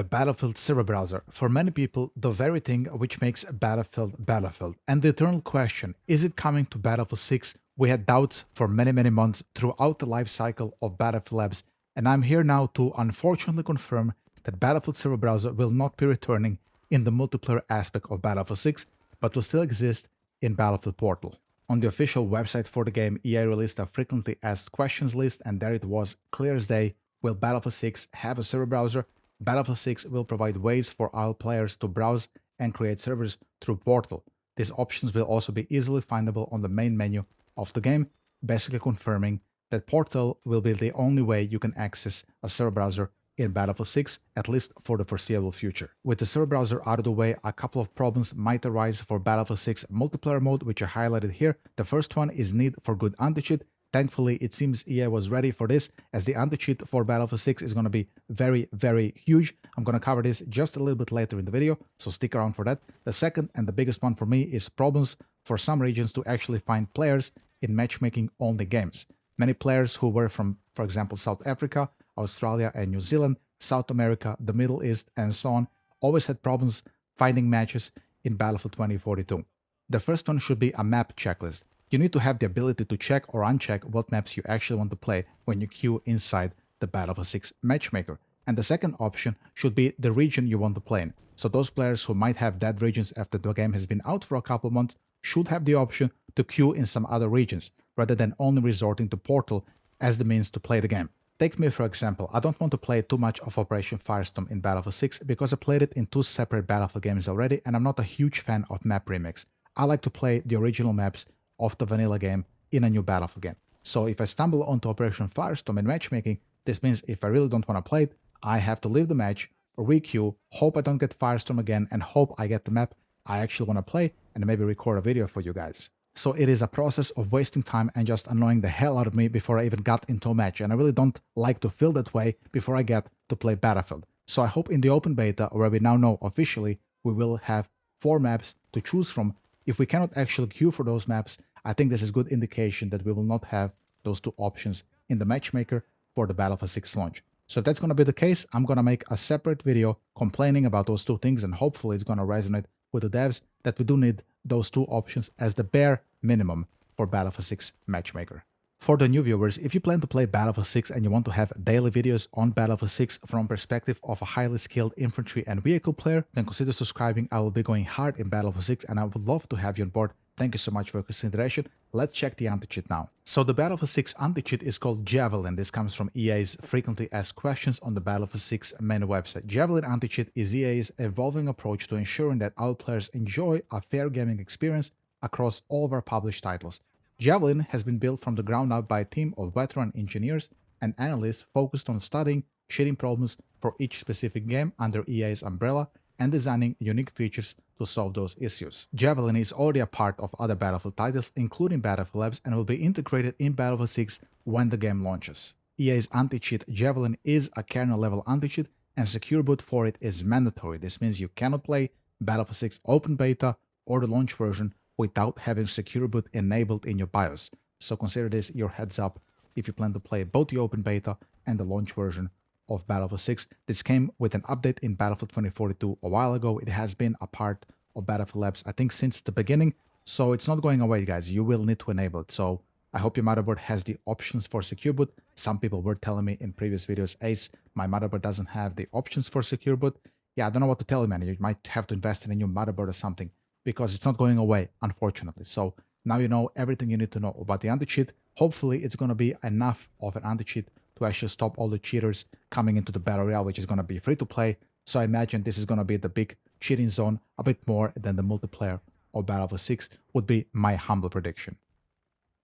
The Battlefield server browser. For many people, the very thing which makes Battlefield Battlefield. And the eternal question, is it coming to Battlefield 6? We had doubts for many months throughout the life cycle of Battlefield Labs, and I'm here now to unfortunately confirm that Battlefield server browser will not be returning in the multiplayer aspect of Battlefield 6, but will still exist in Battlefield Portal. On the official website for the game, EA released a frequently asked questions list, and there it was, clear as day. Will Battlefield 6 have a server browser? Battlefield 6 will provide ways for all players to browse and create servers through Portal. These options will also be easily findable on the main menu of the game, basically confirming that Portal will be the only way you can access a server browser in Battlefield 6, at least for the foreseeable future. With the server browser out of the way, a couple of problems might arise for Battlefield 6 multiplayer mode, which are highlighted here. The first one is need for good anti-cheat. Thankfully, it seems EA was ready for this, as the anti-cheat for Battlefield 6 is going to be very huge. I'm going to cover this just a little bit later in the video, so stick around for that. The second and the biggest one for me is problems for some regions to actually find players in matchmaking-only games. Many players who were from, for example, South Africa, Australia and New Zealand, South America, the Middle East, and so on, always had problems finding matches in Battlefield 2042. The first one should be a map checklist. You need to have the ability to check or uncheck what maps you actually want to play when you queue inside the Battlefield 6 matchmaker. And the second option should be the region you want to play in. So those players who might have dead regions after the game has been out for a couple months should have the option to queue in some other regions, rather than only resorting to Portal as the means to play the game. Take me for example, I don't want to play too much of Operation Firestorm in Battlefield 6 because I played it in two separate Battlefield games already, and I'm not a huge fan of map remix. I like to play the original maps of the vanilla game in a new Battlefield game. So if I stumble onto Operation Firestorm in matchmaking, this means if I really don't want to play it, I have to leave the match, re-queue, hope I don't get Firestorm again, and hope I get the map I actually want to play, and maybe record a video for you guys. So it is a process of wasting time and just annoying the hell out of me before I even got into a match, and I really don't like to feel that way before I get to play Battlefield. So I hope in the open beta, where we now know officially, we will have 4 maps to choose from. If we cannot actually queue for those maps, I think this is good indication that we will not have those 2 options in the matchmaker for the Battlefield 6 launch. So if that's going to be the case, I'm going to make a separate video complaining about those 2 things, and hopefully it's going to resonate with the devs that we do need those 2 options as the bare minimum for Battlefield 6 matchmaker. For the new viewers, if you plan to play Battlefield 6 and you want to have daily videos on Battlefield 6 from perspective of a highly skilled infantry and vehicle player, then consider subscribing. I will be going hard in Battlefield 6 and I would love to have you on board. Thank you so much for your consideration. Let's check the anti-cheat now. So the Battlefield 6 anti-cheat is called Javelin. This comes from EA's frequently asked questions on the Battlefield 6 main website. Javelin anti-cheat is EA's evolving approach to ensuring that all players enjoy a fair gaming experience across all of our published titles. Javelin has been built from the ground up by a team of veteran engineers and analysts focused on studying cheating problems for each specific game under EA's umbrella and designing unique features to solve those issues. Javelin is already a part of other Battlefield titles, including Battlefield Labs, and will be integrated in Battlefield 6 when the game launches. EA's anti-cheat Javelin is a kernel-level anti-cheat, and secure boot for it is mandatory. This means you cannot play Battlefield 6 open beta or the launch version without having secure boot enabled in your BIOS. So consider this your heads up if you plan to play both the open beta and the launch version of Battlefield 6. This came with an update in Battlefield 2042 a while ago. It has been a part of Battlefield Labs, I think, since the beginning, so it's not going away, guys. You will need to enable it. So I hope your motherboard has the options for secure boot. Some people were telling me in previous videos, Ace, my motherboard doesn't have the options for secure boot. Yeah, I don't know what to tell you, man. You might have to invest in a new motherboard or something, because it's not going away, unfortunately. So now you know everything you need to know about the anti-cheat. Hopefully it's going to be enough of an anti-cheat to actually stop all the cheaters coming into the Battle Royale, which is going to be free to play. So I imagine this is going to be the big cheating zone, a bit more than the multiplayer of Battlefield 6 would be my humble prediction.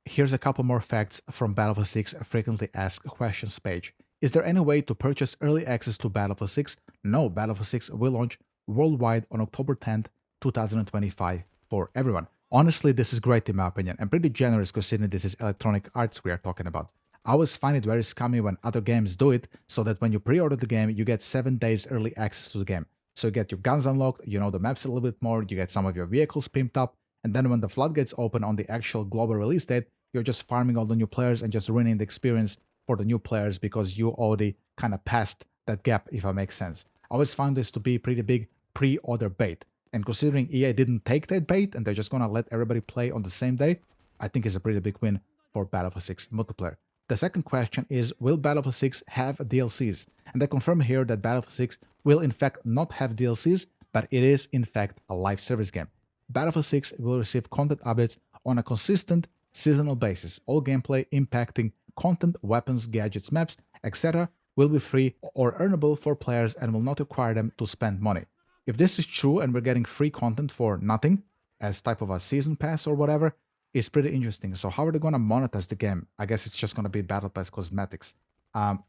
Here's a couple more facts from Battlefield 6 frequently asked questions page. Is there any way to purchase early access to Battlefield 6? No, Battlefield 6 will launch worldwide on October 10th, 2025 for everyone. Honestly, this is great in my opinion, and pretty generous considering this is Electronic Arts we are talking about. I always find it very scummy when other games do it, so that when you pre-order the game, you get 7 days early access to the game. So you get your guns unlocked, you know the maps a little bit more, you get some of your vehicles pimped up, and then when the floodgates open on the actual global release date, you're just farming all the new players and just ruining the experience for the new players because you already kind of passed that gap, if that makes sense. I always found this to be pretty big pre-order bait. And considering EA didn't take that bait and they're just gonna let everybody play on the same day, I think it's a pretty big win for Battlefield 6 multiplayer. The second question is, will Battlefield 6 have DLCs? And they confirm here that Battlefield 6 will in fact not have DLCs, but it is in fact a live service game. Battlefield 6 will receive content updates on a consistent seasonal basis. All gameplay impacting content, weapons, gadgets, maps, etc. will be free or earnable for players and will not require them to spend money. If this is true and we're getting free content for nothing, as type of a season pass or whatever, it's pretty interesting. So how are they going to monetize the game? I guess it's just going to be Battle Pass cosmetics.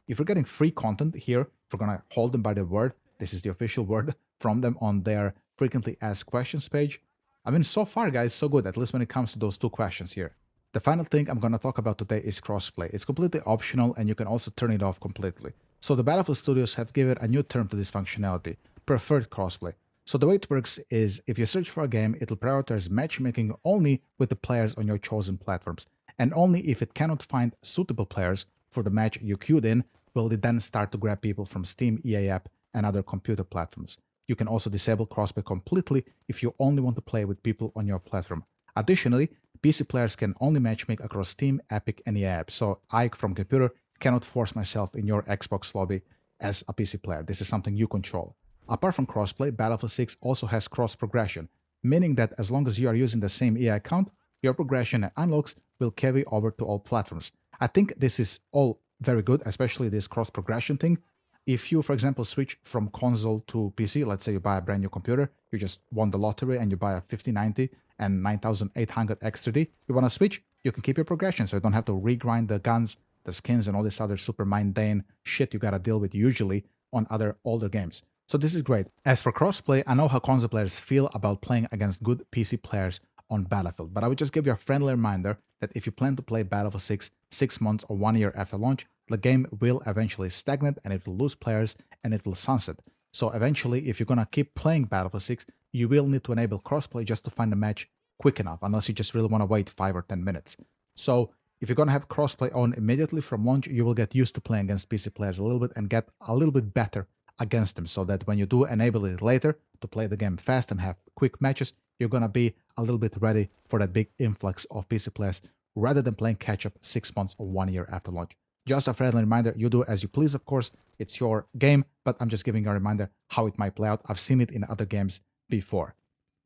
If we're getting free content here, if we're going to hold them by the word, this is the official word from them on their frequently asked questions page. I mean, so far, guys, so good, at least when it comes to those two questions here. The final thing I'm going to talk about today is crossplay. It's completely optional and you can also turn it off completely. So the Battlefield studios have given a new term to this functionality, preferred crossplay. So the way it works is if you search for a game, it'll prioritize matchmaking only with the players on your chosen platforms. And only if it cannot find suitable players for the match you queued in, will it then start to grab people from Steam, EA app, and other computer platforms. You can also disable crossplay completely if you only want to play with people on your platform. Additionally, PC players can only matchmake across Steam, Epic, and EA apps. So I, from computer, cannot force myself in your Xbox lobby as a PC player. This is something you control. Apart from crossplay, Battlefield 6 also has cross progression, meaning that as long as you are using the same EA account, your progression and unlocks will carry over to all platforms. I think this is all very good, especially this cross progression thing. If you, for example, switch from console to PC, let's say you buy a brand new computer, you just won the lottery and you buy a 5090 and 9800 X3D, you want to switch, you can keep your progression so you don't have to regrind the guns, the skins, and all this other super mundane shit you gotta deal with usually on other older games. So this is great. As for crossplay, I know how console players feel about playing against good PC players on Battlefield, but I would just give you a friendly reminder that if you plan to play Battlefield 6 months or 1 year after launch, the game will eventually stagnate and it will lose players and it will sunset. So eventually, if you're gonna keep playing Battlefield 6, you will need to enable crossplay just to find a match quick enough, unless you just really want to wait 5 or 10 minutes. So if you're gonna have crossplay on immediately from launch, you will get used to playing against PC players a little bit and get a little bit better against them, so that when you do enable it later to play the game fast and have quick matches, you're gonna be a little bit ready for that big influx of PC players rather than playing catch up 6 months or 1 year after launch. Just a friendly reminder, you do as you please, of course, it's your game, but I'm just giving you a reminder how it might play out. I've seen it in other games before.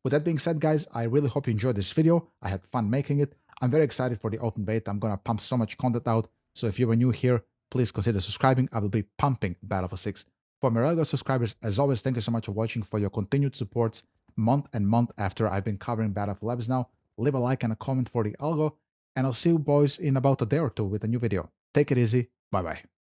With that being said, guys, I really hope you enjoyed this video. I had fun making it. I'm very excited for the open beta. I'm gonna pump so much content out, so if you are new here, please consider subscribing. I will be pumping Battlefield 6. For my regular subscribers, as always, thank you so much for watching, for your continued support month and month after I've been covering Battlefield Labs now. Leave a like and a comment for the algo, and I'll see you boys in about a day or two with a new video. Take it easy. Bye-bye.